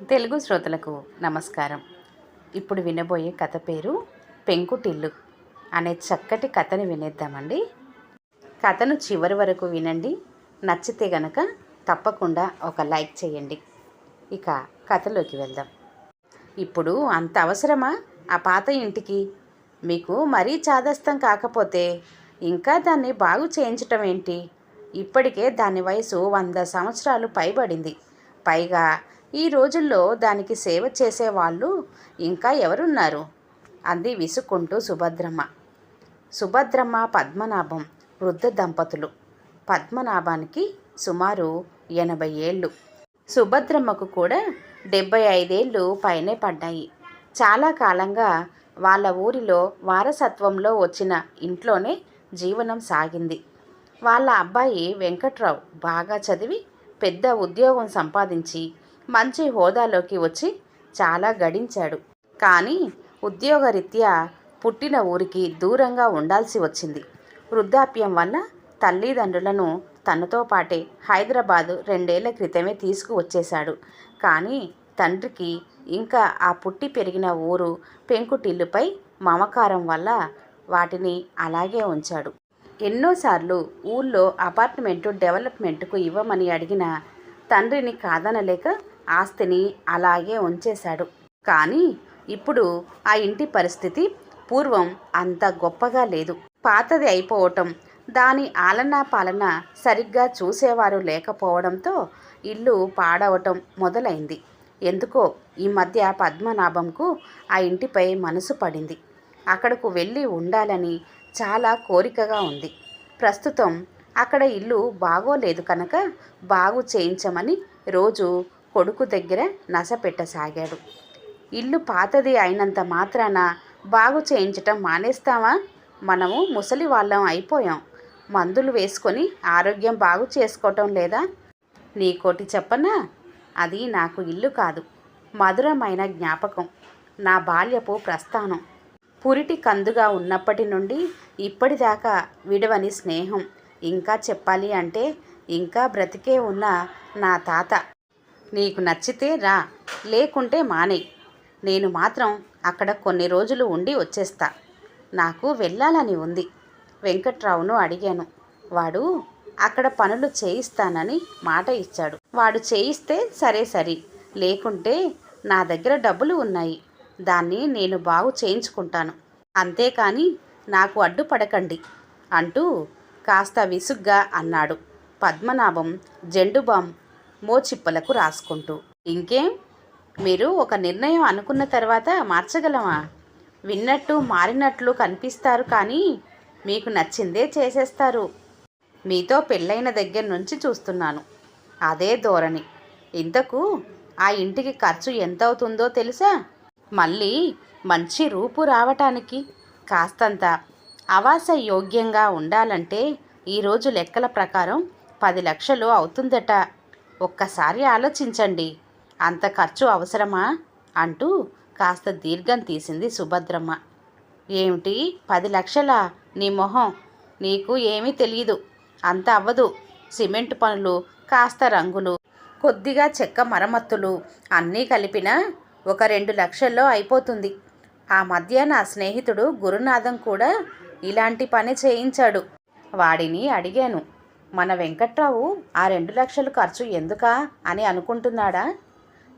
తెలుగు శ్రోతలకు నమస్కారం. ఇప్పుడు వినబోయే కథ పేరు పెంకుటిల్లు అనే చక్కటి కథని వినేద్దామండి. కథను చివరి వరకు వినండి. నచ్చితే గనక తప్పకుండా ఒక లైక్ చేయండి. ఇక కథలోకి వెళ్దాం. ఇప్పుడు అంత అవసరమా ఆ పాత ఇంటికి? మీకు మరీ చాదస్తం కాకపోతే ఇంకా దాన్ని బాగు చేయించటం ఏంటి? ఇప్పటికే దాని వయసు 100 సంవత్సరాలు పైబడింది. పైగా ఈ రోజుల్లో దానికి సేవ చేసేవాళ్ళు ఇంకా ఎవరున్నారు? అంది విసుక్కుంటూ సుభద్రమ్మ పద్మనాభం వృద్ధ దంపతులు. పద్మనాభానికి సుమారు 80 ఏళ్ళు, సుభద్రమ్మకు కూడా 75 ఏళ్ళు పైనే పడ్డాయి. చాలా కాలంగా వాళ్ళ ఊరిలో వారసత్వంలో వచ్చిన ఇంట్లోనే జీవనం సాగింది. వాళ్ళ అబ్బాయి వెంకట్రావు బాగా చదివి పెద్ద ఉద్యోగం సంపాదించి మంచి హోదాలోకి వచ్చి చాలా గడించాడు. కానీ ఉద్యోగరీత్యా పుట్టిన ఊరికి దూరంగా ఉండాల్సి వచ్చింది. వృద్ధాప్యం వల్ల తల్లిదండ్రులను తనతో పాటే హైదరాబాదు 2 ఏళ్ల క్రితమే తీసుకువచ్చేశాడు. కానీ తండ్రికి ఇంకా ఆ పుట్టి పెరిగిన ఊరు పెంకుటిల్లుపై మమకారం వల్ల వాటిని అలాగే ఉంచాడు. ఎన్నోసార్లు ఊళ్ళో అపార్ట్మెంటు డెవలప్మెంట్కు ఇవ్వమని అడిగిన తండ్రిని కాదనలేక ఆస్తిని అలాగే ఉంచేశాడు. కానీ ఇప్పుడు ఆ ఇంటి పరిస్థితి పూర్వం అంత గొప్పగా లేదు. పాతది అయిపోవటం, దాని ఆలనా పాలన సరిగ్గా చూసేవారు లేకపోవడంతో ఇల్లు పాడవటం మొదలైంది. ఎందుకో ఈ మధ్య పద్మనాభంకు ఆ ఇంటిపై మనసు పడింది. అక్కడకు వెళ్ళి ఉండాలని చాలా కోరికగా ఉంది. ప్రస్తుతం అక్కడ ఇల్లు బాగోలేదు కనుక బాగు చేయించమని రోజు కొడుకు దగ్గర నస పెట్టసాగాడు. ఇల్లు పాతది అయినంత మాత్రాన బాగు చేయించటం మానేస్తామా? మనము ముసలి వాళ్ళం అయిపోయాం. మందులు వేసుకొని ఆరోగ్యం బాగు చేసుకోవటం లేదా? నీకోటి చెప్పనా? అది నాకు ఇల్లు కాదు, మధురమైన జ్ఞాపకం, నా బాల్యపు ప్రస్థానం. పురిటి కందుగా ఉన్నప్పటి నుండి ఇప్పటిదాకా విడవని స్నేహం. ఇంకా చెప్పాలి అంటే ఇంకా బ్రతికే ఉన్న నా తాత. నీకు నచ్చితే రా, లేకుంటే మానేయ్. నేను మాత్రం అక్కడ కొన్ని రోజులు ఉండి వచ్చేస్తా. నాకు వెళ్ళాలని ఉంది. వెంకట్రావును అడిగాను. వాడు అక్కడ పనులు చేయిస్తానని మాట ఇచ్చాడు. వాడు చేయిస్తే సరే, లేకుంటే నా దగ్గర డబ్బులు ఉన్నాయి. దాన్ని నేను బాగు చేయించుకుంటాను. అంతేకాని నాకు అడ్డుపడకండి అంటూ కాస్త విసుగ్గా అన్నాడు పద్మనాభం జెండుబాం మోచిప్పలకు రాసుకుంటూ. ఇంకేం, మీరు ఒక నిర్ణయం అనుకున్న తర్వాత మార్చగలమా? విన్నట్టు మారినట్లు కనిపిస్తారు, కానీ మీకు నచ్చిందే చేసేస్తారు. మీతో పెళ్ళైన దగ్గర నుంచి చూస్తున్నాను అదే ధోరణి. ఇంతకు ఆ ఇంటికి ఖర్చు ఎంత అవుతుందో తెలుసా? మళ్ళీ మంచి రూపు రావటానికి కాస్తంత ఆవాస యోగ్యంగా ఉండాలంటే ఈరోజు లెక్కల ప్రకారం 10 లక్షలు అవుతుందట. ఒక్కసారి ఆలోచించండి, అంత ఖర్చు అవసరమా అంటూ కాస్త దీర్ఘం తీసింది సుభద్రమ్మ. ఏమిటి 10 లక్షలా? నీ మొహం, నీకు ఏమీ తెలియదు. అంత అవ్వదు. సిమెంట్ పనులు, కాస్త రంగులు, కొద్దిగా చెక్క మరమ్మతులు అన్నీ కలిపినా 1-2 లక్షల్లో అయిపోతుంది. ఆ మధ్య నా స్నేహితుడు గురునాథం కూడా ఇలాంటి పని చేయించాడు. వాడిని అడిగాను, మన వెంకట్రావు ఆ 2 లక్షలు ఖర్చు ఎందుకా అని అనుకుంటున్నాడా?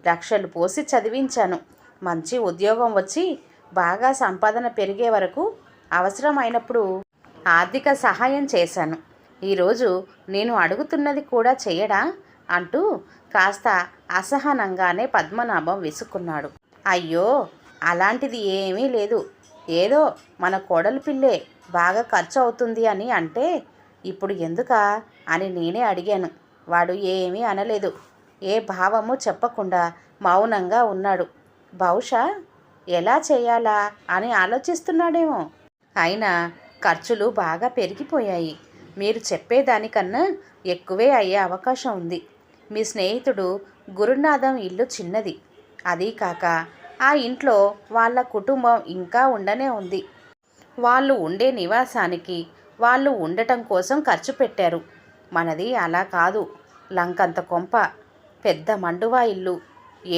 లక్షలు పోసి చదివించాను. మంచి ఉద్యోగం వచ్చి బాగా సంపాదన పెరిగే వరకు అవసరమైనప్పుడు ఆర్థిక సహాయం చేశాను. ఈరోజు నేను అడుగుతున్నది కూడా చెయ్యడా అంటూ కాస్త అసహనంగానే పద్మనాభం విసుక్కున్నాడు. అయ్యో, అలాంటిది ఏమీ లేదు. ఏదో మన కోడలి పిల్లే బాగా ఖర్చు అవుతుంది అని అంటే ఇప్పుడు ఎందుకా అని నేనే అడిగాను. వాడు ఏమీ అనలేదు. ఏ భావము చెప్పకుండా మౌనంగా ఉన్నాడు. బహుశా ఎలా చేయాలా అని ఆలోచిస్తున్నాడేమో. అయినా ఖర్చులు బాగా పెరిగిపోయాయి. మీరు చెప్పేదానికన్నా ఎక్కువే అయ్యే అవకాశం ఉంది. మీ స్నేహితుడు గురునాథం ఇల్లు చిన్నది. అదీ కాక ఆ ఇంట్లో వాళ్ళ కుటుంబం ఇంకా ఉండనే ఉంది. వాళ్ళు ఉండే నివాసానికి వాళ్ళు ఉండటం కోసం ఖర్చు పెట్టారు. మనది అలా కాదు. లంకంత కొంప, పెద్ద మండువా ఇల్లు.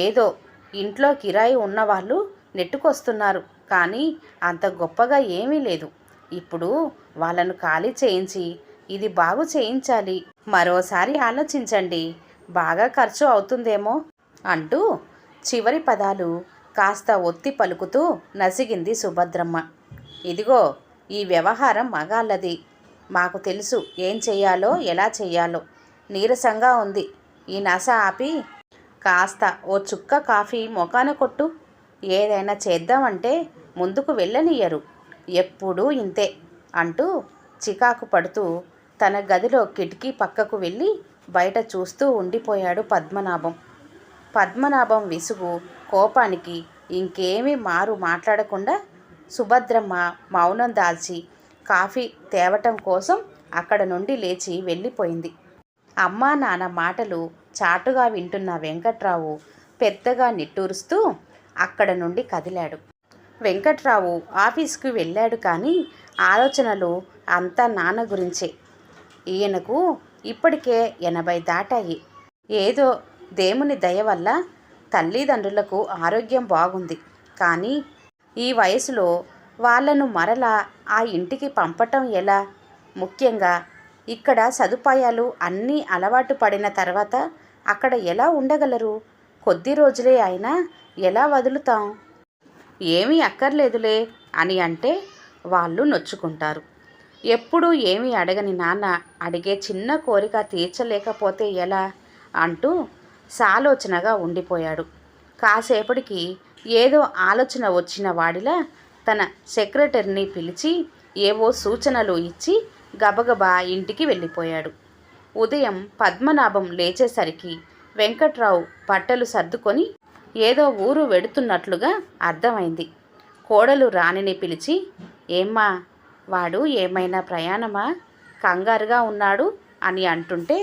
ఏదో ఇంట్లో కిరాయి ఉన్నవాళ్ళు నెట్టుకొస్తున్నారు, కానీ అంత గొప్పగా ఏమీ లేదు. ఇప్పుడు వాళ్ళను ఖాళీ చేయించి ఇది బాగు చేయించాలి. మరోసారి ఆలోచించండి, బాగా ఖర్చు అవుతుందేమో అంటూ చివరి పదాలు కాస్త ఒత్తి పలుకుతూ నసిగింది సుభద్రమ్మ. ఇదిగో, ఈ వ్యవహారం మగాళ్ళది. మాకు తెలుసు ఏం చెయ్యాలో ఎలా చెయ్యాలో. నీరసంగా ఉంది. ఈ నస ఆపి కాస్త ఓ చుక్క కాఫీ మొకాన కొట్టు. ఏదైనా చేద్దామంటే ముందుకు వెళ్ళనియ్యరు. ఎప్పుడూ ఇంతే అంటూ చికాకు పడుతూ తన గదిలో కిటికీ పక్కకు వెళ్ళి బయట చూస్తూ ఉండిపోయాడు పద్మనాభం. పద్మనాభం విసుగు, కోపానికి ఇంకేమీ మాట్లాడకుండా సుభద్రమ్మ మౌనం దాల్చి కాఫీ తేవటం కోసం అక్కడ నుండి లేచి వెళ్ళిపోయింది. అమ్మా నాన్న మాటలు చాటుగా వింటున్న వెంకట్రావు పెద్దగా నిట్టూరుస్తూ అక్కడ నుండి కదిలాడు. వెంకట్రావు ఆఫీస్కి వెళ్ళాడు, కానీ ఆలోచనలు అంతా నాన్న గురించే. ఈయనకు ఇప్పటికే 80 దాటాయి. ఏదో దేవుని దయ వల్ల తల్లిదండ్రులకు ఆరోగ్యం బాగుంది. కానీ ఈ వయసులో వాళ్ళను మరలా ఆ ఇంటికి పంపటం ఎలా? ముఖ్యంగా ఇక్కడ సదుపాయాలు అన్నీ అలవాటు పడిన తర్వాత అక్కడ ఎలా ఉండగలరు? కొద్ది రోజులే అయినా ఎలా వదులుతాం? ఏమీ అక్కర్లేదులే అని అంటే వాళ్ళు నొచ్చుకుంటారు. ఎప్పుడూ ఏమీ అడగని నాన్న అడిగే చిన్న కోరిక తీర్చలేకపోతే ఎలా అంటూ సాలోచనగా ఉండిపోయాడు. కాసేపటికి ఏదో ఆలోచన వచ్చిన వాడిలా తన సెక్రటరీని పిలిచి ఏవో సూచనలు ఇచ్చి గబగబా ఇంటికి వెళ్ళిపోయాడు. ఉదయం పద్మనాభం లేచేసరికి వెంకట్రావు బట్టలు సర్దుకొని ఏదో ఊరు వెడుతున్నట్లుగా అర్థమైంది. కోడలు రాణిని పిలిచి, ఏమ్మా, వాడు ఏమైనా ప్రయాణమా? కంగారుగా ఉన్నాడు అని అంటుంటే,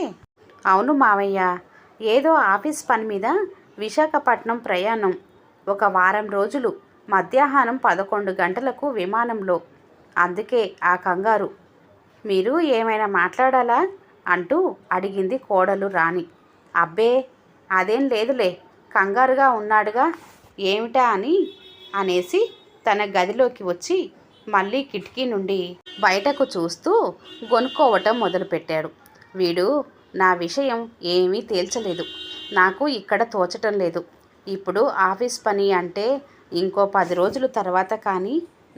అవును మావయ్య, ఏదో ఆఫీస్ పని మీద విశాఖపట్నం ప్రయాణం. ఒక వారం రోజులు. మధ్యాహ్నం 11 గంటలకు విమానంలో. అందుకే ఆ కంగారు. మీరు ఏమైనా మాట్లాడాలా అంటూ అడిగింది కోడలు రాణి. అబ్బే, అదేం లేదులే, కంగారుగా ఉన్నాడుగా, ఏమిటా అనేసి తన గదిలోకి వచ్చి మళ్ళీ కిటికీ నుండి బయటకు చూస్తూ గొనుక్కోవటం మొదలుపెట్టాడు. వీడు నా విషయం ఏమీ తేల్చలేదు. నాకు ఇక్కడ తోచటం లేదు. ఇప్పుడు ఆఫీస్ పని అంటే ఇంకో 10 రోజుల తర్వాత కానీ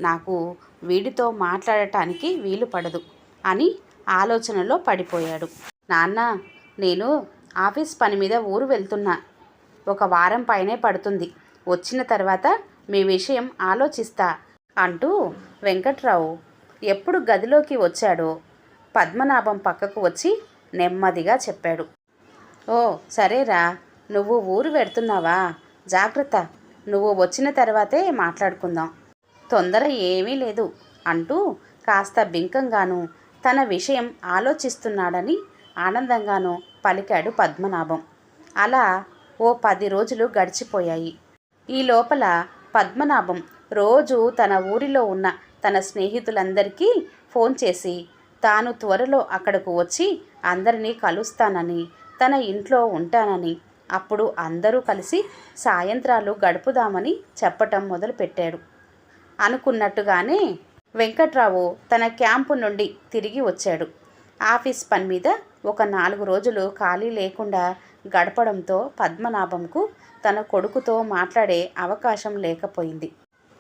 నాకు వీడితో మాట్లాడటానికి వీలు పడదు అని ఆలోచనలో పడిపోయాడు. నాన్న, నేను ఆఫీస్ పని మీద ఊరు వెళ్తున్నా. ఒక వారం పైనే పడుతుంది. వచ్చిన తర్వాత మీ విషయం ఆలోచిస్తా అంటూ వెంకట్రావు ఎప్పుడు గదిలోకి వచ్చాడో పద్మనాభం పక్కకు వచ్చి నెమ్మదిగా చెప్పాడు. ఓ సరేరా, నువ్వు ఊరు వెడుతున్నావా? జాగ్రత్త, నువ్వు వచ్చిన తర్వాతే మాట్లాడుకుందాం. తొందర ఏమీ లేదు అంటూ కాస్త బింకంగాను తన విషయం ఆలోచిస్తున్నాడని ఆనందంగానూ పలికాడు పద్మనాభం. అలా ఓ 10 రోజులు గడిచిపోయాయి. ఈ లోపల పద్మనాభం రోజు తన ఊరిలో ఉన్న తన స్నేహితులందరికీ ఫోన్ చేసి తాను త్వరలో అక్కడకు వచ్చి అందరినీ కలుస్తానని, తన ఇంట్లో ఉంటానని, అప్పుడు అందరూ కలిసి సాయంత్రాలు గడుపుదామని చెప్పటం మొదలుపెట్టాడు. అనుకున్నట్టుగానే వెంకట్రావు తన క్యాంపు నుండి తిరిగి వచ్చాడు. ఆఫీస్ పని మీద ఒక 4 రోజులు ఖాళీ లేకుండా గడపడంతో పద్మనాభంకు తన కొడుకుతో మాట్లాడే అవకాశం లేకపోయింది.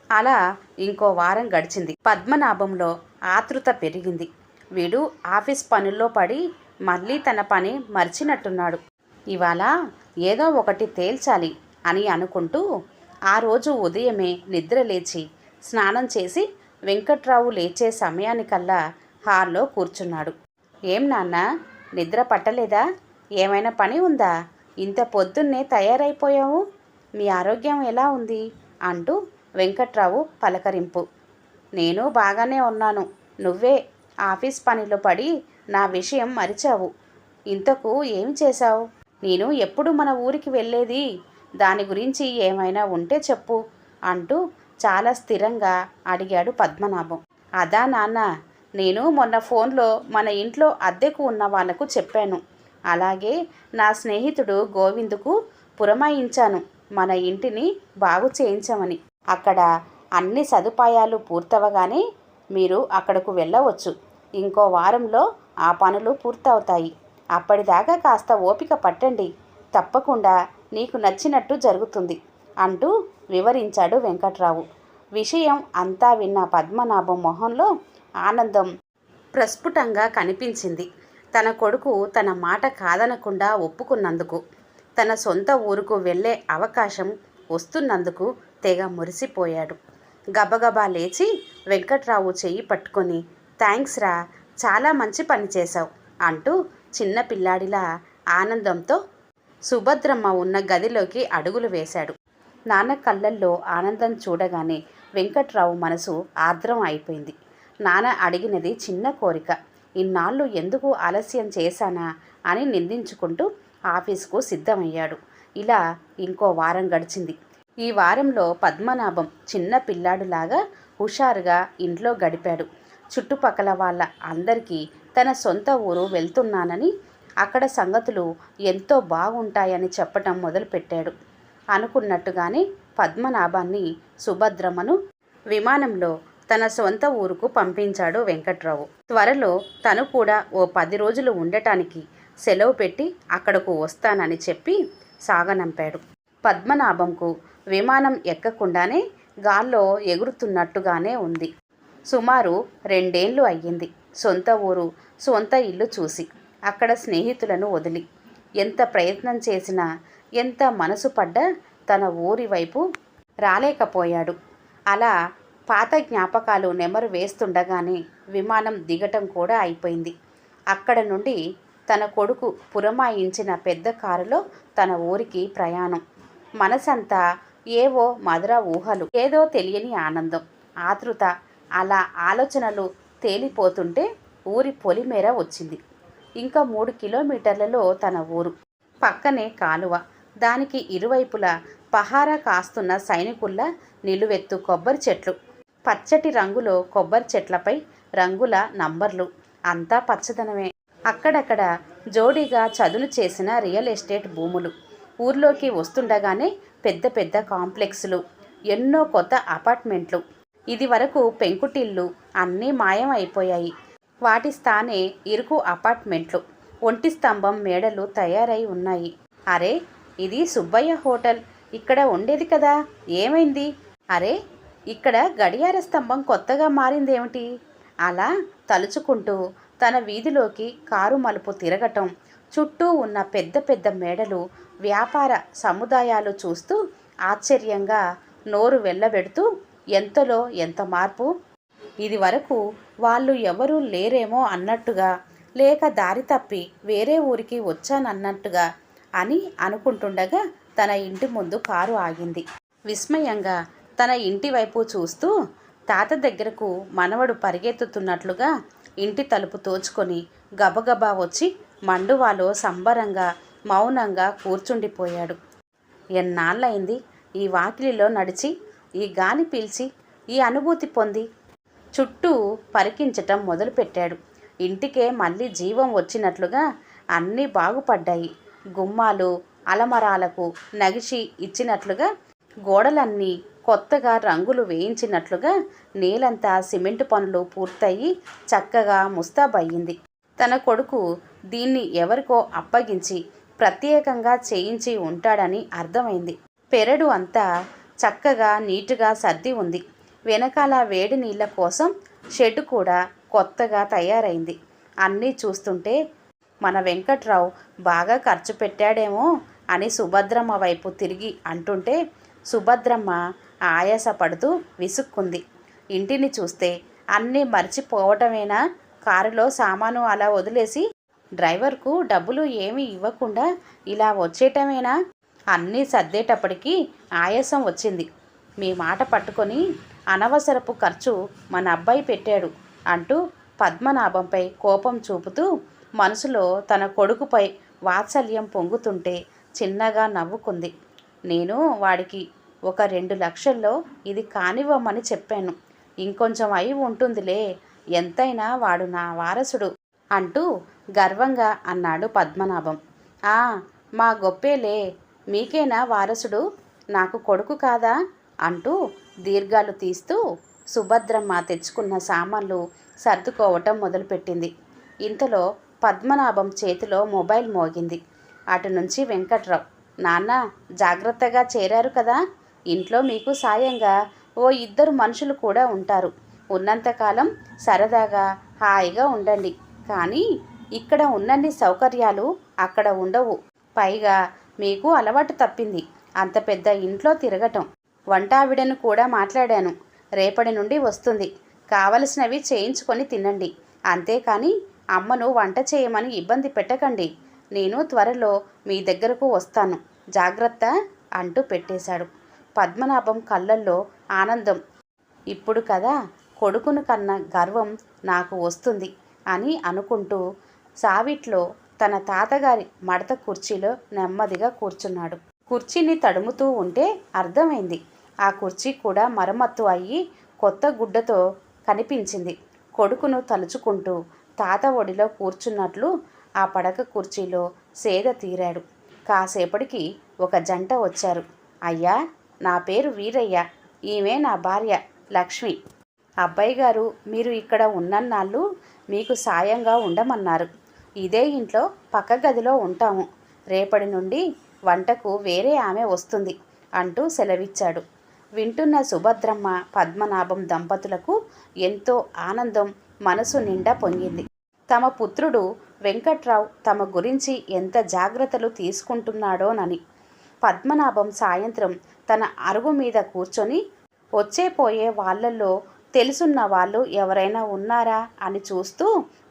అలా ఇంకో వారం గడిచింది. పద్మనాభంలో ఆతృత పెరిగింది. వీడు ఆఫీస్ పనుల్లో పడి మళ్ళీ తన పని మర్చినట్టున్నాడు. ఇవాళ ఏదో ఒకటి తేల్చాలి అని అనుకుంటూ ఆ రోజు ఉదయమే నిద్ర లేచి స్నానం చేసి వెంకట్రావు లేచే సమయానికల్లా హాల్లో కూర్చున్నాడు. ఏం నాన్న, నిద్ర పట్టలేదా? ఏమైనా పని ఉందా? ఇంత పొద్దున్నే తయారైపోయావు. మీ ఆరోగ్యం ఎలా ఉంది అంటూ వెంకట్రావు పలకరింపు. నేను బాగానే ఉన్నాను. నువ్వే ఆఫీస్ పనిలో పడి నా విషయం మరిచావు. ఇంతకు ఏమి చేశావు? నేను ఎప్పుడు మన ఊరికి వెళ్ళేది? దాని గురించి ఏమైనా ఉంటే చెప్పు అంటూ చాలా స్థిరంగా అడిగాడు పద్మనాభం. అదా నాన్న, నేను మొన్న ఫోన్లో మన ఇంట్లో అద్దెకు ఉన్న వాళ్లకు చెప్పాను. అలాగే నా స్నేహితుడు గోవిందుకు పురమాయించాను. మన ఇంటిని బాగు చేయించమని. అక్కడ అన్ని సదుపాయాలు పూర్తవగానే మీరు అక్కడకు వెళ్ళవచ్చు. ఇంకో వారంలో ఆ పనులు పూర్తవుతాయి. అప్పటిదాకా కాస్త ఓపిక పట్టండి. తప్పకుండా నీకు నచ్చినట్టు జరుగుతుంది అంటూ వివరించాడు వెంకట్రావు. విషయం అంతా విన్న పద్మనాభం మొహంలో ఆనందం ప్రస్ఫుటంగా కనిపించింది. తన కొడుకు తన మాట కాదనకుండా ఒప్పుకున్నందుకు, తన సొంత ఊరుకు వెళ్ళే అవకాశం వస్తున్నందుకు తెగ మురిసిపోయాడు. గబగబా లేచి వెంకట్రావు చెయ్యి పట్టుకొని, థ్యాంక్స్ రా, చాలా మంచి పని చేశావు అంటూ చిన్న పిల్లాడిలా ఆనందంతో సుభద్రమ్మ ఉన్న గదిలోకి అడుగులు వేశాడు. నాన్న కళ్ళల్లో ఆనందం చూడగానే వెంకట్రావు మనసు ఆర్ద్రం అయిపోయింది. నాన్న అడిగినది చిన్న కోరిక. ఇన్నాళ్ళు ఎందుకు ఆలస్యం చేశానా అని నిందించుకుంటూ ఆఫీస్కు సిద్ధమయ్యాడు. ఇలా ఇంకో వారం గడిచింది. ఈ వారంలో పద్మనాభం చిన్న పిల్లాడులాగా హుషారుగా ఇంట్లో గడిపాడు. చుట్టుపక్కల వాళ్ళ అందరికీ తన సొంత ఊరు వెళ్తున్నానని, అక్కడ సంగతులు ఎంతో బాగుంటాయని చెప్పటం మొదలుపెట్టాడు. అనుకున్నట్టుగానే పద్మనాభాన్ని, సుభద్రమ్మను విమానంలో తన సొంత ఊరుకు పంపించాడు వెంకట్రావు. త్వరలో తను కూడా ఓ 10 రోజులు ఉండటానికి సెలవు పెట్టి అక్కడకు వస్తానని చెప్పి సాగనంపాడు. పద్మనాభంకు విమానం ఎక్కకుండానే గాల్లో ఎగురుతున్నట్టుగానే ఉంది. సుమారు 2 ఏళ్ళు అయ్యింది సొంత ఊరు, సొంత ఇల్లు చూసి. అక్కడ స్నేహితులను వదిలి ఎంత ప్రయత్నం చేసినా, ఎంత మనసు పడ్డా తన ఊరి వైపు రాలేకపోయాడు. అలా పాత జ్ఞాపకాలు నెమరు వేస్తుండగానే విమానం దిగటం కూడా అయిపోయింది. అక్కడ నుండి తన కొడుకు పురమాయించిన పెద్ద కారులో తన ఊరికి ప్రయాణం. మనసంతా ఏవో మధుర ఊహలు, ఏదో తెలియని ఆనందం, ఆతృత. అలా ఆలోచనలు తేలిపోతుంటే ఊరి పొలిమేర వచ్చింది. ఇంకా 3 కిలోమీటర్లలో తన ఊరు. పక్కనే కాలువ. దానికి ఇరువైపులా పహారా కాస్తున్న సైనికుల్లా నిలువెత్తు కొబ్బరి చెట్లు. పచ్చటి రంగులో కొబ్బరి చెట్లపై రంగుల నంబర్లు. అంతా పచ్చదనమే. అక్కడక్కడ జోడీగా చదును చేసిన రియల్ ఎస్టేట్ భూములు. ఊర్లోకి వస్తుండగానే పెద్ద పెద్ద కాంప్లెక్స్లు, ఎన్నో కొత్త అపార్ట్మెంట్లు. ఇది వరకు పెంకుటిల్లు అన్నీ మాయం అయిపోయాయి. వాటి స్థానే ఇరుకు అపార్ట్మెంట్లు, ఒంటి స్తంభం మేడలు తయారై ఉన్నాయి. అరే, ఇది సుబ్బయ్య హోటల్ ఇక్కడ ఉండేది కదా, ఏమైంది? అరే, ఇక్కడ గడియార స్తంభం కొత్తగా మారిందేమిటి? అలా తలుచుకుంటూ తన వీధిలోకి కారు మలుపు తిరగటం, చుట్టూ ఉన్న పెద్ద పెద్ద మేడలు, వ్యాపార సముదాయాలు చూస్తూ ఆశ్చర్యంగా నోరు వెళ్ళబెడుతూ ఎంతలో ఎంత మార్పు! ఇది వరకు వాళ్ళు ఎవరూ లేరేమో అన్నట్టుగా, లేక దారి తప్పి వేరే ఊరికి వచ్చానన్నట్టుగా అని అనుకుంటుండగా తన ఇంటి ముందు కారు ఆగింది. విస్మయంగా తన ఇంటి వైపు చూస్తూ తాత దగ్గరకు మనవడు పరిగెత్తుతున్నట్లుగా ఇంటి తలుపు తోచుకొని గబగబా వచ్చి మండువాలో సంబరంగా మౌనంగా కూర్చుండిపోయాడు. ఎన్నాళ్ళయింది ఈ వాకిలిలో నడిచి, ఈ గాలి పీల్చి, ఈ అనుభూతి పొంది. చుట్టూ పరికించటం మొదలుపెట్టాడు. ఇంటికే మళ్ళీ జీవం వచ్చినట్లుగా అన్నీ బాగుపడ్డాయి. గుమ్మాలు అలమరాలకు నగిషి ఇచ్చినట్లుగా, గోడలన్నీ కొత్తగా రంగులు వేయించినట్లుగా నేలంతా సిమెంటు పనులు పూర్తయి చక్కగా ముస్తాబయ్యింది. తన కొడుకు దీన్ని ఎవరికో అప్పగించి ప్రత్యేకంగా చేయించి ఉంటాడని అర్థమైంది. పెరడు అంతా చక్కగా నీటుగా సర్ది ఉంది. వెనకాల వేడి నీళ్ళ కోసం షెడ్ కూడా కొత్తగా తయారైంది. అన్నీ చూస్తుంటే మన వెంకట్రావు బాగా ఖర్చు పెట్టాడేమో అని సుభద్రమ్మ వైపు తిరిగి అంటుంటే సుభద్రమ్మ ఆయాసపడుతూ విసుక్కుంది. ఇంటిని చూస్తే అన్నీ మర్చిపోవటమేనా? కారులో సామాను అలా వదిలేసి డ్రైవర్కు డబ్బులు ఏమీ ఇవ్వకుండా ఇలా వచ్చేయటమేనా? అన్నీ సర్దేటప్పటికీ ఆయాసం వచ్చింది. మీ మాట పట్టుకొని అనవసరపు ఖర్చు మన అబ్బాయి పెట్టాడు అంటూ పద్మనాభంపై కోపం చూపుతూ మనసులో తన కొడుకుపై వాత్సల్యం పొంగుతుంటే చిన్నగా నవ్వుకుంది. నేను వాడికి ఒక 2 లక్షల్లో ఇది కానివ్వమని చెప్పాను. ఇంకొంచెం అయి ఉంటుందిలే, ఎంతైనా వాడు నా వారసుడు అంటూ గర్వంగా అన్నాడు పద్మనాభం. మా గొప్పేలే, మీకేనా వారసుడు? నాకు కొడుకు కాదా అంటూ దీర్ఘాలు తీస్తూ సుభద్రమ్మ తెచ్చుకున్న సామాన్లు సర్దుకోవటం మొదలుపెట్టింది. ఇంతలో పద్మనాభం చేతిలో మొబైల్ మోగింది. అటు నుంచి వెంకట్రావు, నాన్న జాగ్రత్తగా చేరారు కదా, ఇంట్లో మీకు సాయంగా ఓ 2 మనుషులు కూడా ఉంటారు. ఉన్నంతకాలం సరదాగా హాయిగా ఉండండి. కానీ ఇక్కడ ఉన్నన్ని సౌకర్యాలు అక్కడ ఉండవు. పైగా మీకు అలవాటు తప్పింది అంత పెద్ద ఇంట్లో తిరగటం. వంటావిడను కూడా మాట్లాడాను. రేపటి నుండి వస్తుంది. కావలసినవి చేయించుకొని తినండి. అంతేకాని అమ్మను వంట చేయమని ఇబ్బంది పెట్టకండి. నేను త్వరలో మీ దగ్గరకు వస్తాను. జాగ్రత్త అంటూ పెట్టేశాడు. పద్మనాభం కళ్ళల్లో ఆనందం. ఇప్పుడు కదా కొడుకును కన్న గర్వం నాకు వస్తుంది అని అనుకుంటూ సావిట్లో తన తాతగారి మడత కుర్చీలో నెమ్మదిగా కూర్చున్నాడు. కుర్చీని తడుముతూ ఉంటే అర్థమైంది. ఆ కుర్చీ కూడా మరమ్మత్తు అయ్యి కొత్త గుడ్డతో కనిపించింది. కొడుకును తలుచుకుంటూ తాత ఒడిలో కూర్చున్నట్లు ఆ పడక కుర్చీలో సేద తీరాడు. కాసేపటికి ఒక జంట వచ్చారు. అయ్యా, నా పేరు వీరయ్య, ఈమె నా భార్య లక్ష్మి. అబ్బాయి గారు మీరు ఇక్కడ ఉన్నన్నాళ్ళు మీకు సాయంగా ఉండమన్నారు. ఇదే ఇంట్లో పక్క గదిలో ఉంటాము. రేపటి నుండి వంటకు వేరే ఆమె వస్తుంది అంటూ సెలవిచ్చాడు. వింటున్న సుభద్రమ్మ పద్మనాభం దంపతులకు ఎంతో ఆనందం మనసు నిండా పొంగింది. తమ పుత్రుడు వెంకట్రావు తమ గురించి ఎంత జాగ్రత్తలు తీసుకుంటున్నాడోనని. పద్మనాభం సాయంత్రం తన అరుగు మీద కూర్చొని వచ్చేపోయే వాళ్ళల్లో తెలుసున్న వాళ్ళు ఎవరైనా ఉన్నారా అని చూస్తూ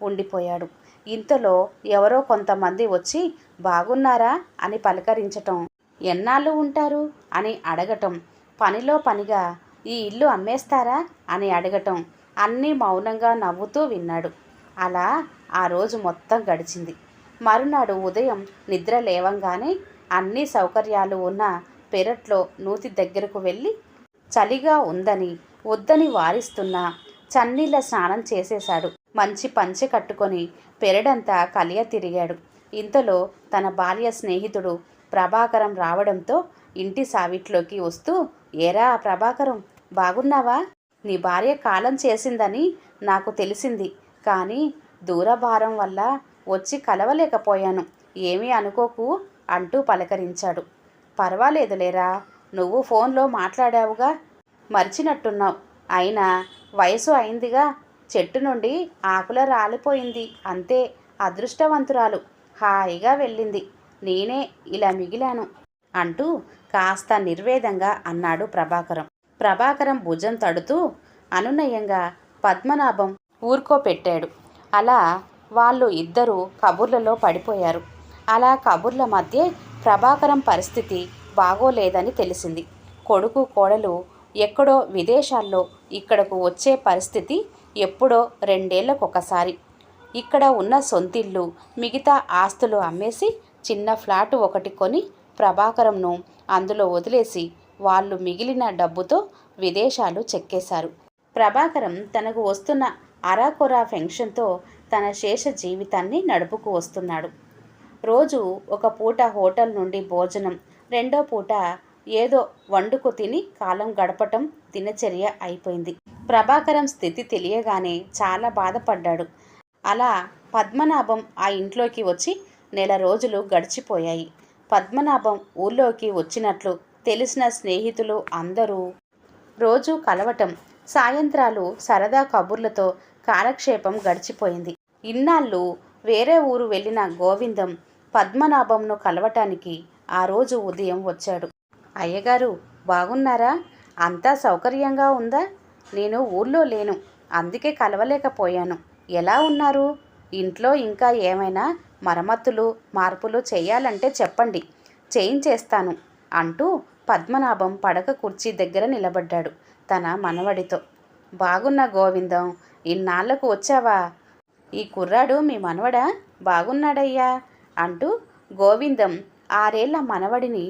ఉండిపోయాడు. ఇంతలో ఎవరో కొంతమంది వచ్చి బాగున్నారా అని పలకరించటం, ఎన్నాళ్ళు ఉంటారు అని అడగటం, పనిలో పనిగా ఈ ఇల్లు అమ్మేస్తారా అని అడగటం అన్నీ మౌనంగా నవ్వుతూ విన్నాడు. అలా ఆ రోజు మొత్తం గడిచింది. మరునాడు ఉదయం నిద్ర లేవంగానే అన్ని సౌకర్యాలు ఉన్న పెరట్లో నూతి దగ్గరకు వెళ్ళి చలిగా ఉందని వద్దని వారిస్తున్నా చన్నీళ్ళ స్నానం చేసేశాడు. మంచి పంచె కట్టుకొని పెరడంతా కలియ తిరిగాడు. ఇంతలో తన బాల్య స్నేహితుడు ప్రభాకరం రావడంతో ఇంటి సావిట్లోకి వస్తూ, ఏరా ప్రభాకరం, బాగున్నావా? నీ భార్య కాలం చేసిందని నాకు తెలిసింది. కానీ దూరభారం వల్ల వచ్చి కలవలేకపోయాను. ఏమీ అనుకోకు అంటూ పలకరించాడు. పర్వాలేదులేరా, నువ్వు ఫోన్లో మాట్లాడావుగా, మర్చినట్టున్నావు. అయినా వయసు అయిందిగా, చెట్టు నుండి ఆకుల రాలిపోయింది అంతే. అదృష్టవంతురాలు హాయిగా వెళ్ళింది. నేనే ఇలా మిగిలాను అంటూ కాస్త నిర్వేదంగా అన్నాడు ప్రభాకరం. ప్రభాకరం భుజం తడుతూ అనునయంగా పద్మనాభం ఊరుకోపెట్టాడు. అలా వాళ్ళు ఇద్దరూ కబుర్లలో పడిపోయారు. అలా కబుర్ల మధ్య ప్రభాకరం పరిస్థితి బాగోలేదని తెలిసింది. కొడుకు కోడలు ఎక్కడో విదేశాల్లో ఇక్కడకు వచ్చే పరిస్థితి ఎప్పుడో 2 ఏళ్లకొకసారి. ఇక్కడ ఉన్న సొంతిల్లు, మిగతా ఆస్తులు అమ్మేసి చిన్న ఫ్లాటు ఒకటి కొని ప్రభాకరంను అందులో వదిలేసి వాళ్ళు మిగిలిన డబ్బుతో విదేశాలు చెక్కేశారు. ప్రభాకరం తనకు వస్తున్న అరాకొరా పెన్షన్తో తన శేష జీవితాన్ని నడుపుకు వస్తున్నాడు. రోజు ఒక పూట హోటల్ నుండి భోజనం, రెండో పూట ఏదో వండుకు తిని కాలం గడపటం దినచర్య అయిపోయింది. ప్రభాకరం స్థితి తెలియగానే చాలా బాధపడ్డాడు. అలా పద్మనాభం ఆ ఇంట్లోకి వచ్చి 1 నెల రోజులు గడిచిపోయాయి. పద్మనాభం ఊళ్ళోకి వచ్చినట్లు తెలిసిన స్నేహితులు అందరూ రోజు కలవటం, సాయంత్రాలు సరదా కబుర్లతో కాలక్షేపం గడిచిపోయింది. ఇన్నాళ్ళు వేరే ఊరు వెళ్ళిన గోవిందం పద్మనాభంను కలవటానికి ఆ రోజు ఉదయం వచ్చాడు. అయ్యగారు బాగున్నారా? అంతా సౌకర్యంగా ఉందా? నేను ఊళ్ళో లేను, అందుకే కలవలేకపోయాను. ఎలా ఉన్నారు? ఇంట్లో ఇంకా ఏమైనా మరమ్మతులు మార్పులు చేయాలంటే చెప్పండి, చేయించేస్తాను అంటూ పద్మనాభం పడక కుర్చీ దగ్గర నిలబడ్డాడు తన మనవడితో. బాగున్న గోవిందం, ఇన్నాళ్లకు వచ్చావా? ఈ కుర్రాడు మీ మనవడా? బాగున్నాడయ్యా అంటూ గోవిందం 6 ఏళ్ల మనవడిని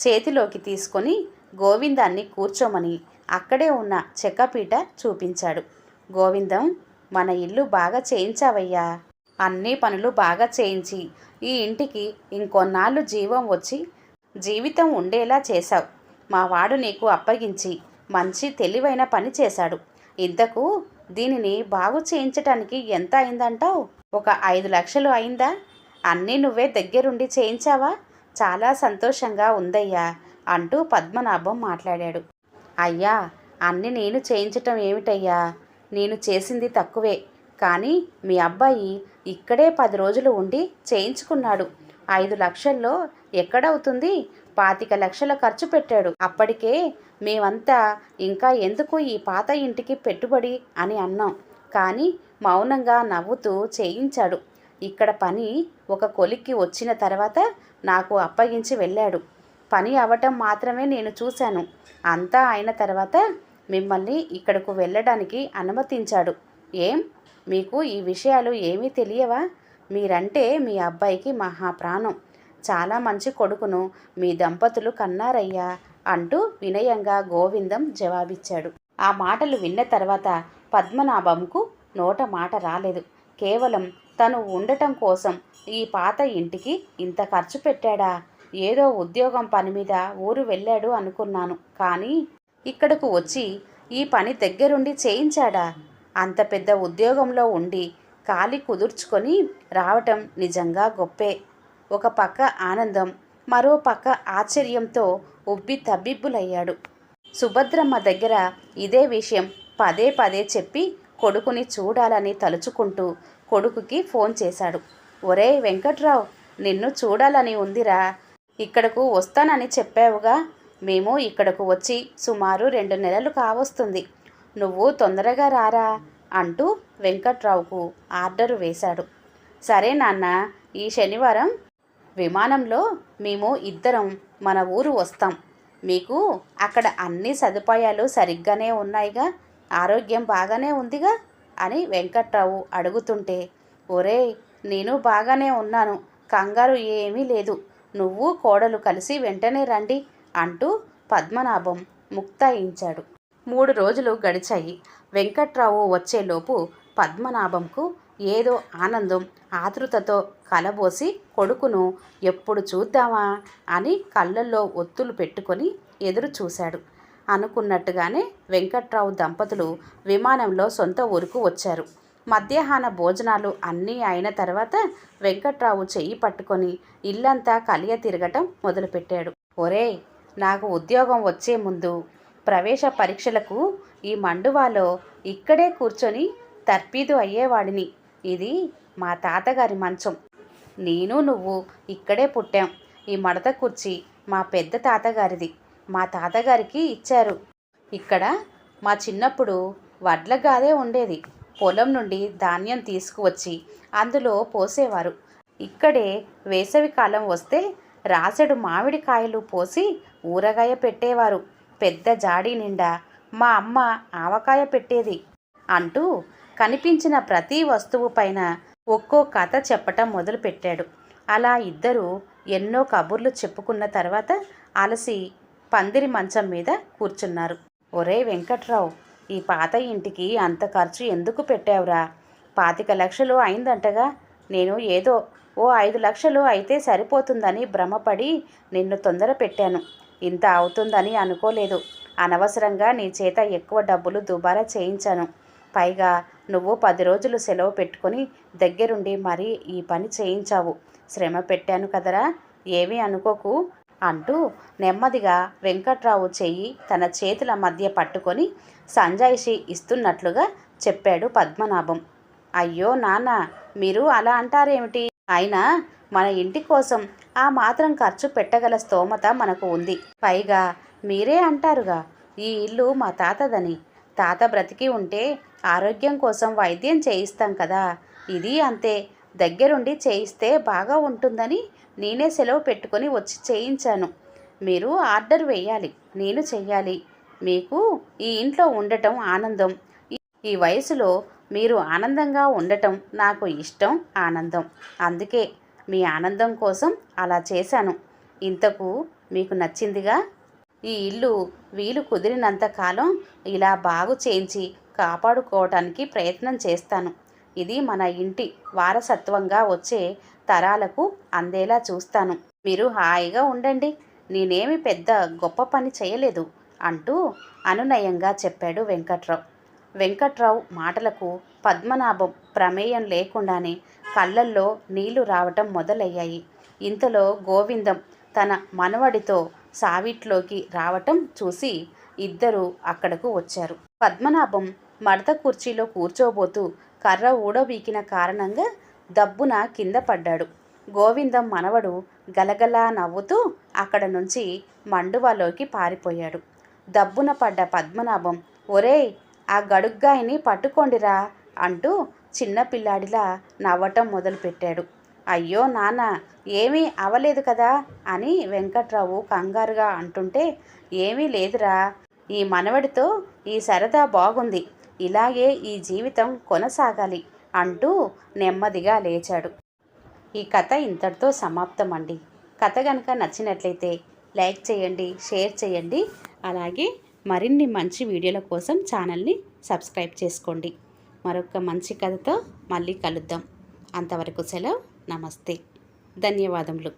చేతిలోకి తీసుకొని గోవిందాన్ని కూర్చోమని అక్కడే ఉన్న చెక్కపీట చూపించాడు. గోవిందం, మన ఇల్లు బాగా చేయించావయ్యా. అన్ని పనులు బాగా చేయించి ఈ ఇంటికి ఇంకొన్నాళ్ళు జీవం వచ్చి జీవితం ఉండేలా చేశావు. మా వాడు నీకు అప్పగించి మంచి తెలివైన పని చేశాడు. ఇంతకు దీనిని బాగు చేయించటానికి ఎంత అయిందంటావు? ఒక 5 లక్షలు అయిందా? అన్నీ నువ్వే దగ్గరుండి చేయించావా? చాలా సంతోషంగా ఉందయ్యా అంటూ పద్మనాభం మాట్లాడాడు. అయ్యా, అన్నీ నేను చేయించటం ఏమిటయ్యా? నేను చేసింది తక్కువే. కానీ మీ అబ్బాయి ఇక్కడే 10 రోజులు ఉండి చేయించుకున్నాడు. 5 లక్షల్లో ఎక్కడవుతుంది? 25 లక్షల ఖర్చు పెట్టాడు. అప్పటికే మేమంతా ఇంకా ఎందుకు ఈ పాత ఇంటికి పెట్టుబడి అని అన్నాం. కానీ మౌనంగా నవ్వుతూ చేయించాడు. ఇక్కడ పని ఒక కొలిక్కి వచ్చిన తర్వాత నాకు అప్పగించి వెళ్ళాడు. పని అవ్వటం మాత్రమే నేను చూశాను. అంతా అయిన తర్వాత మిమ్మల్ని ఇక్కడకు వెళ్ళడానికి అనుమతించాడు. ఏం, మీకు ఈ విషయాలు ఏమీ తెలియవా? మీరంటే మీ అబ్బాయికి మహాప్రాణం. చాలా మంచి కొడుకును మీ దంపతులు కన్నారయ్యా అంటూ వినయంగా గోవిందం జవాబిచ్చాడు. ఆ మాటలు విన్న తర్వాత పద్మనాభంకు నోట మాట రాలేదు. కేవలం తను ఉండటం కోసం ఈ పాత ఇంటికి ఇంత ఖర్చు పెట్టాడా? ఏదో ఉద్యోగం పని మీద ఊరు వెళ్ళాడు అనుకున్నాను. కానీ ఇక్కడకు వచ్చి ఈ పని దగ్గరుండి చేయించాడా? అంత పెద్ద ఉద్యోగంలో ఉండి కాలి కుదుర్చుకొని రావటం నిజంగా గొప్పే. ఒక పక్క ఆనందం, మరో పక్క ఆశ్చర్యంతో ఉబ్బి తబ్బిబ్బులయ్యాడు. సుభద్రమ్మ దగ్గర ఇదే విషయం పదే పదే చెప్పి కొడుకుని చూడాలని తలుచుకుంటూ కొడుకుకి ఫోన్ చేశాడు. ఒరే వెంకట్రావు, నిన్ను చూడాలని ఉందిరా. ఇక్కడకు వస్తానని చెప్పావుగా. మేము ఇక్కడకు వచ్చి సుమారు 2 నెలలు కావస్తుంది. నువ్వు తొందరగా రారా అంటూ వెంకట్రావుకు ఆర్డరు వేశాడు. సరే నాన్న, ఈ శనివారం విమానంలో మేము ఇద్దరం మన ఊరు వస్తాం. మీకు అక్కడ అన్ని సదుపాయాలు సరిగ్గానే ఉన్నాయిగా? ఆరోగ్యం బాగానే ఉందిగా అని వెంకట్రావు అడుగుతుంటే, ఒరే, నేను బాగానే ఉన్నాను, కంగారు ఏమీ లేదు. నువ్వు కోడలు కలిసి వెంటనే రండి అంటూ పద్మనాభం ముక్తాయించాడు. 3 రోజులు గడిచాయి. వెంకట్రావు వచ్చేలోపు పద్మనాభంకు ఏదో ఆనందం ఆతృతతో కలబోసి కొడుకును ఎప్పుడు చూద్దామా అని కళ్ళల్లో ఒత్తులు పెట్టుకొని ఎదురు చూశాడు. అనుకున్నట్టుగానే వెంకట్రావు దంపతులు విమానంలో సొంత ఊరుకు వచ్చారు. మధ్యాహ్న భోజనాలు అన్నీ అయిన తర్వాత వెంకట్రావు చెయ్యి పట్టుకొని ఇల్లంతా కలియ తిరగటం మొదలుపెట్టాడు. ఒరే, నాకు ఉద్యోగం వచ్చే ముందు ప్రవేశ పరీక్షలకు ఈ మండువాలో ఇక్కడే కూర్చొని తర్పీదు అయ్యేవాడిని. ఇది మా తాతగారి మంచం. నేను నువ్వు ఇక్కడే పుట్టాం. ఈ మడత కుర్చీ మా పెద్ద తాతగారిది. మా తాతగారికి ఇచ్చారు. ఇక్కడ మా చిన్నప్పుడు వడ్ల గాదే ఉండేది. పొలం నుండి ధాన్యం తీసుకువచ్చి అందులో పోసేవారు. ఇక్కడే వేసవి కాలం వస్తే రాసెడు మామిడికాయలు పోసి ఊరగాయ పెట్టేవారు. పెద్ద జాడీ నిండా మా అమ్మ ఆవకాయ పెట్టేది అంటూ కనిపించిన ప్రతి వస్తువు పైన ఒక్కో కథ చెప్పటం మొదలుపెట్టాడు. అలా ఇద్దరూ ఎన్నో కబుర్లు చెప్పుకున్న తర్వాత అలసి పందిరి మంచం మీద కూర్చున్నారు. ఒరే వెంకట్రావు, ఈ పాత ఇంటికి అంత ఖర్చు ఎందుకు పెట్టావురా? 25 లక్షలు అయిందంటగా. నేను ఏదో ఓ 5 లక్షలు అయితే సరిపోతుందని భ్రమపడి నిన్ను తొందర పెట్టాను. ఇంత అవుతుందని అనుకోలేదు. అనవసరంగా నీ చేత ఎక్కువ డబ్బులు దుబారా చేయించాను. పైగా నువ్వు 10 రోజులు సెలవు పెట్టుకొని దగ్గరుండి మరీ ఈ పని చేయించావు. శ్రమ పెట్టాను కదరా, ఏమీ అనుకోకు అంటూ నెమ్మదిగా వెంకట్రావు చెయ్యి తన చేతుల మధ్య పట్టుకొని సంజాయిషి ఇస్తున్నట్లుగా చెప్పాడు పద్మనాభం. అయ్యో నాన్న, మీరు అలా అంటారేమిటి? అయినా మన ఇంటి కోసం ఆ మాత్రం ఖర్చు పెట్టగల స్తోమత మనకు ఉంది. పైగా మీరే అంటారుగా, ఈ ఇల్లు మా తాతదని. తాత బ్రతికి ఉంటే ఆరోగ్యం కోసం వైద్యం చేయిస్తాం కదా. ఇది అంతే. దగ్గరుండి చేయిస్తే బాగా ఉంటుందని నేనే సెలవు పెట్టుకొని వచ్చి చేయించాను. మీరు ఆర్డర్ వేయాలి, నేను చెయ్యాలి. మీకు ఈ ఇంట్లో ఉండటం ఆనందం. ఈ వయసులో మీరు ఆనందంగా ఉండటం నాకు ఇష్టం, ఆనందం. అందుకే మీ ఆనందం కోసం అలా చేశాను. ఇంతకు మీకు నచ్చిందిగా. ఈ ఇల్లు వీలు కుదిరినంత కాలం ఇలా బాగు చేయించి కాపాడుకోవటానికి ప్రయత్నం చేస్తాను. ఇది మన ఇంటి వారసత్వంగా వచ్చే తరాలకు అందేలా చూస్తాను. మీరు హాయిగా ఉండండి. నేనేమి పెద్ద గొప్ప పని చేయలేదు అంటూ అనునయంగా చెప్పాడు వెంకట్రావు. వెంకట్రావు మాటలకు పద్మనాభం ప్రమేయం లేకుండానే కళ్ళల్లో నీళ్లు రావటం మొదలయ్యాయి. ఇంతలో గోవిందం తన మనవడితో సావిట్లోకి రావటం చూసి ఇద్దరూ అక్కడకు వచ్చారు. పద్మనాభం మడత కుర్చీలో కూర్చోబోతూ కర్ర ఊడబీకిన కారణంగా దబ్బున కింద పడ్డాడు. గోవిందం మనవడు గలగలా నవ్వుతూ అక్కడ నుంచి మండువాలోకి పారిపోయాడు. దబ్బున పడ్డ పద్మనాభం, ఒరేయ్, ఆ గడుగ్గాయిని పట్టుకోండిరా అంటూ చిన్నపిల్లాడిలా నవ్వటం మొదలుపెట్టాడు. అయ్యో నాన్న, ఏమీ అవలేదు కదా అని వెంకట్రావు కంగారుగా అంటుంటే, ఏమీ లేదురా, ఈ మనవడితో ఈ సరదా బాగుంది, ఇలాగే ఈ జీవితం కొనసాగాలి అంటూ నెమ్మదిగా లేచాడు. ఈ కథ ఇంతటితో సమాప్తం అండి. కథ కనుక నచ్చినట్లయితే లైక్ చేయండి, షేర్ చేయండి. అలాగే మరిన్ని మంచి వీడియోల కోసం ఛానల్ని సబ్స్క్రైబ్ చేసుకోండి. మరొక మంచి కథతో మళ్ళీ కలుద్దాం. అంతవరకు సెలవు. నమస్తే. ధన్యవాదములు.